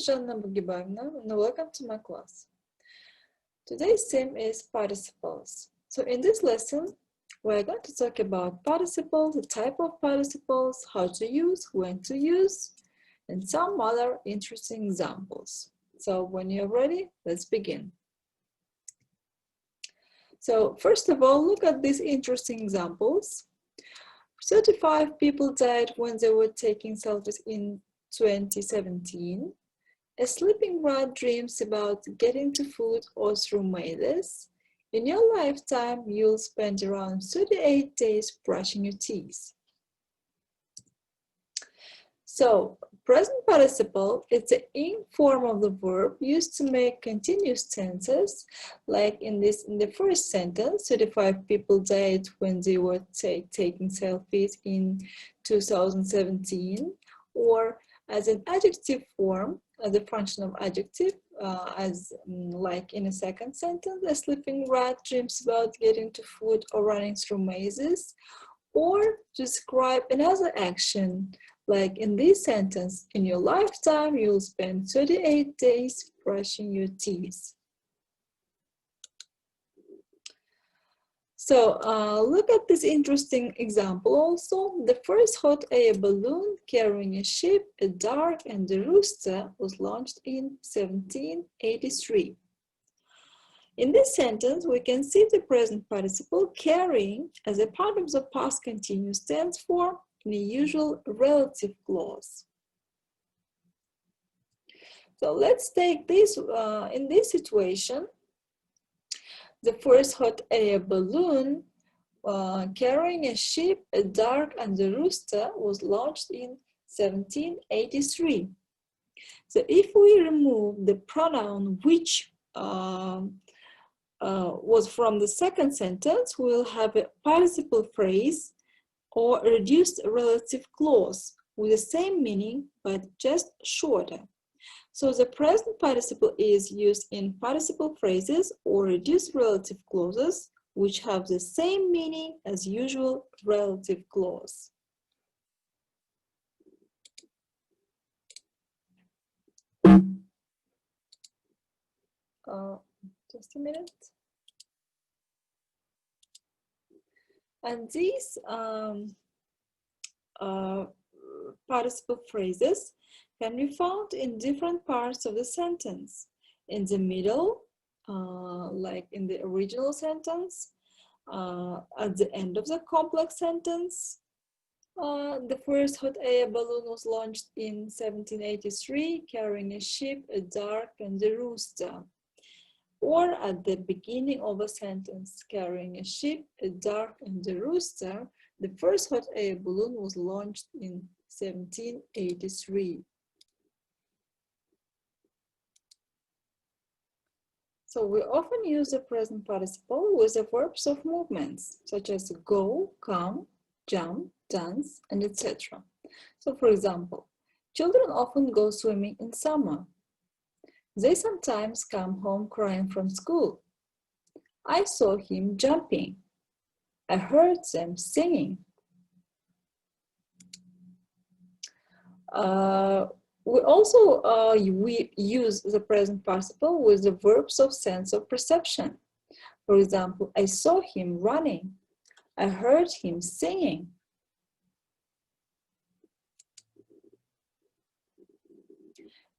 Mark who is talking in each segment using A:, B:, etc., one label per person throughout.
A: Жанна Бугибаевна, and welcome to my class. Today's theme is participles. So in this lesson, we're going to talk about participles, the type of participles, how to use, when to use, and some other interesting examples. So when you're ready, let's begin. So first of all, look at these interesting examples. 35 people died when they were taking selfies in 2017. A sleeping rat dreams about getting to food or through mazes. In your lifetime, you'll spend around 38 days brushing your teeth. So, present participle is the ing form of the verb used to make continuous tenses, like in the first sentence, 35 people died when they were taking selfies in 2017, or as an adjective form, as a function of adjective, like in a second sentence, a sleeping rat dreams about getting to food or running through mazes, or to describe another action, like in this sentence, in your lifetime, you'll spend 38 days brushing your teeth. So look at this interesting example also. The first hot air balloon carrying a ship, a dart, and a rooster was launched in 1783. In this sentence, we can see the present participle carrying as a part of the past continuous tense form in a usual relative clause. So let's take this, in this situation, the first hot air balloon carrying a ship, a dart, and a rooster was launched in 1783. So if we remove the pronoun which was from the second sentence, we'll have a participle phrase or a reduced relative clause with the same meaning but just shorter. So the present participle is used in participle phrases or reduced relative clauses which have the same meaning as usual relative clause. Just a minute. And these participle phrases can be found in different parts of the sentence. In the middle, like in the original sentence, at the end of the complex sentence, the first hot air balloon was launched in 1783, carrying a ship, a dart, and a rooster. Or at the beginning of a sentence, carrying a ship, a dart, and a rooster, the first hot air balloon was launched in 1783. So we often use the present participle with the verbs of movements, such as go, come, jump, dance, and etc. So for example, children often go swimming in summer. They sometimes come home crying from school. I saw him jumping. I heard them singing. We also we use the present participle with the verbs of sense of perception. For example, I saw him running. I heard him singing.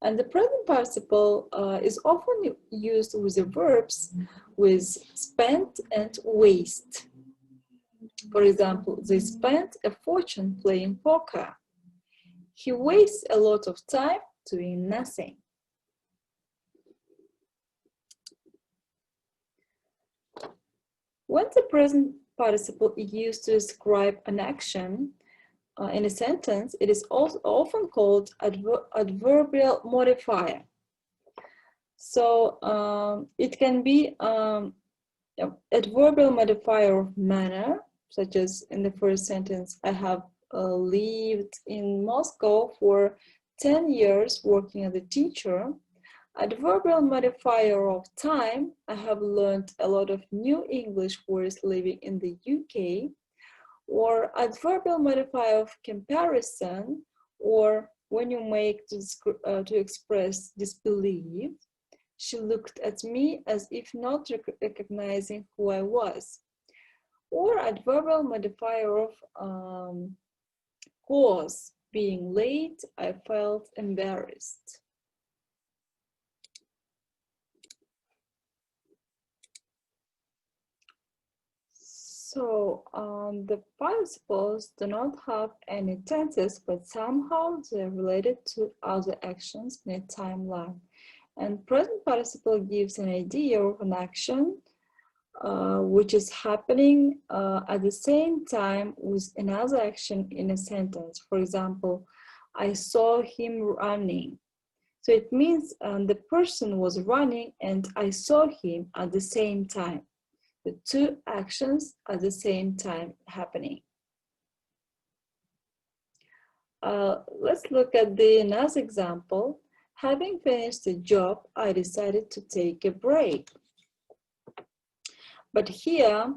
A: And the present participle is often used with the verbs with spent and waste. For example, they spent a fortune playing poker. He wastes a lot of time doing nothing. When the present participle is used to describe an action in a sentence, it is also often called adverbial modifier. So it can be adverbial modifier of manner, such as in the first sentence, I have lived in Moscow for 10 years working as a teacher. Adverbial modifier of time, I have learned a lot of new English words living in the UK. Or adverbial modifier of comparison, or when you make to express disbelief. She looked at me as if not recognizing who I was. Or adverbial modifier of cause, being late, I felt embarrassed. So the participles do not have any tenses, but somehow they're related to other actions in a timeline. And present participle gives an idea of an action which is happening at the same time with another action in a sentence. For example, I saw him running. So it means the person was running and I saw him at the same time. The two actions at the same time happening. Let's look at another example. Having finished the job, I decided to take a break. But here,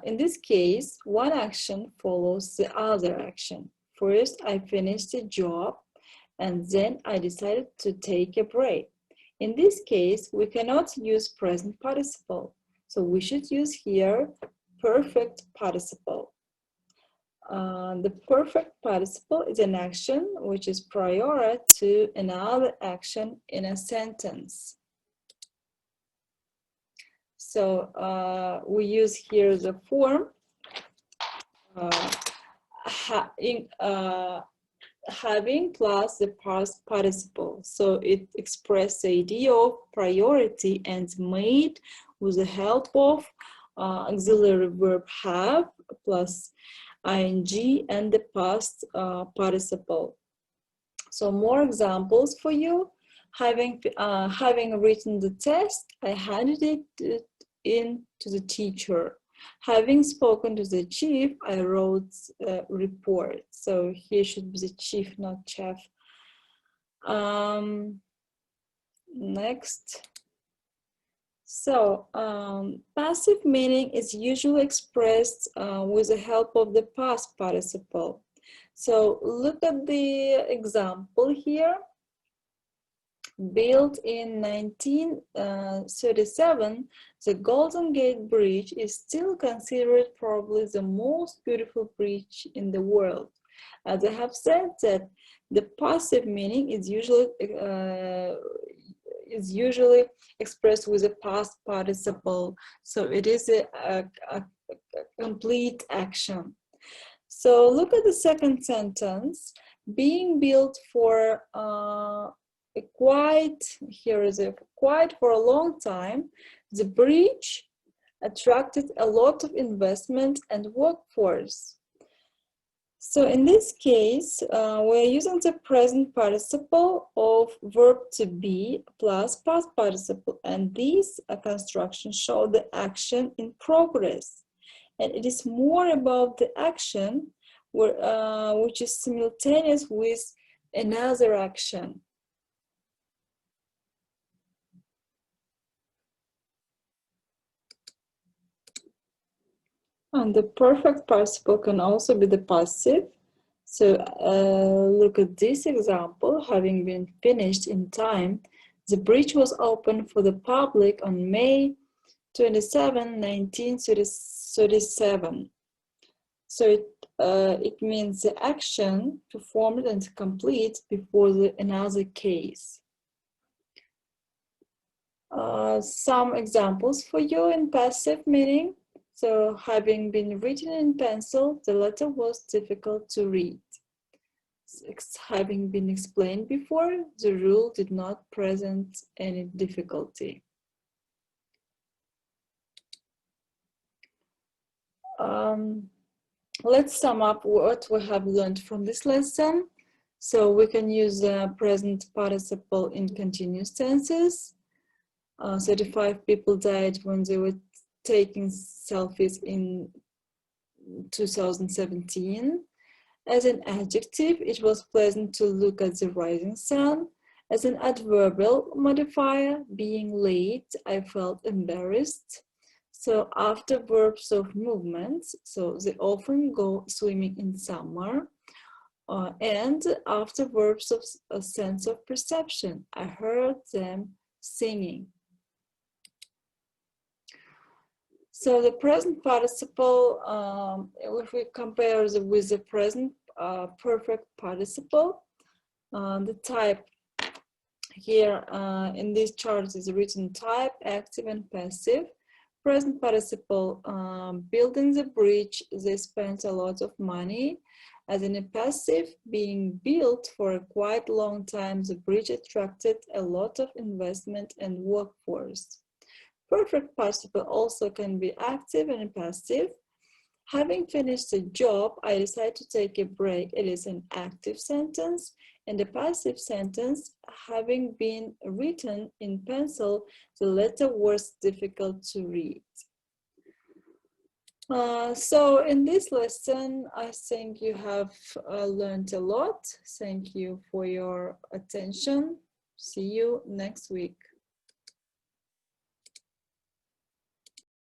A: in this case, one action follows the other action. First, I finished the job, and then I decided to take a break. In this case, we cannot use present participle. So we should use here perfect participle. The perfect participle is an action which is prior to another action in a sentence. So we use here the form having plus the past participle. So it expresses the idea of priority and made with the help of auxiliary verb have plus ing and the past participle. So more examples for you. Having written the test, I handed it in to the teacher. Having spoken to the chief, I wrote a report. So here should be the chief, not chef. Next. So passive meaning is usually expressed with the help of the past participle. So look at the example here. Built in 1937, the Golden Gate Bridge is still considered probably the most beautiful bridge in the world. As I have said that the passive meaning is usually expressed with a past participle, so it is a complete action. So look at the second sentence. Being built for quite for a long time, the bridge attracted a lot of investment and workforce. So in this case, we're using the present participle of verb to be plus past participle, and these constructions show the action in progress. And it is more about the action which is simultaneous with another action. And the perfect participle can also be the passive. So look at this example. Having been finished in time, the bridge was opened for the public on May 27, 1937. So it means the action performed and complete before another case. Some examples for you in passive meaning. So having been written in pencil, the letter was difficult to read. Having been explained before, the rule did not present any difficulty. Let's sum up what we have learned from this lesson. So we can use the present participle in continuous tenses. 35 people died when they were taking selfies in 2017. As an adjective, it was pleasant to look at the rising sun. As an adverbial modifier, being late, I felt embarrassed. So after verbs of movements, so they often go swimming in summer. And after verbs of a sense of perception, I heard them singing. So the present participle, if we compare it with the present perfect participle, the type here in these charts is written type, active and passive. Present participle, building the bridge, they spent a lot of money. As in a passive, being built for a quite long time, the bridge attracted a lot of investment and workforce. Perfect participle also can be active and passive. Having finished a job, I decided to take a break. It is an active sentence. And the passive sentence, having been written in pencil, the letter was difficult to read. So in this lesson, I think you have learned a lot. Thank you for your attention. See you next week.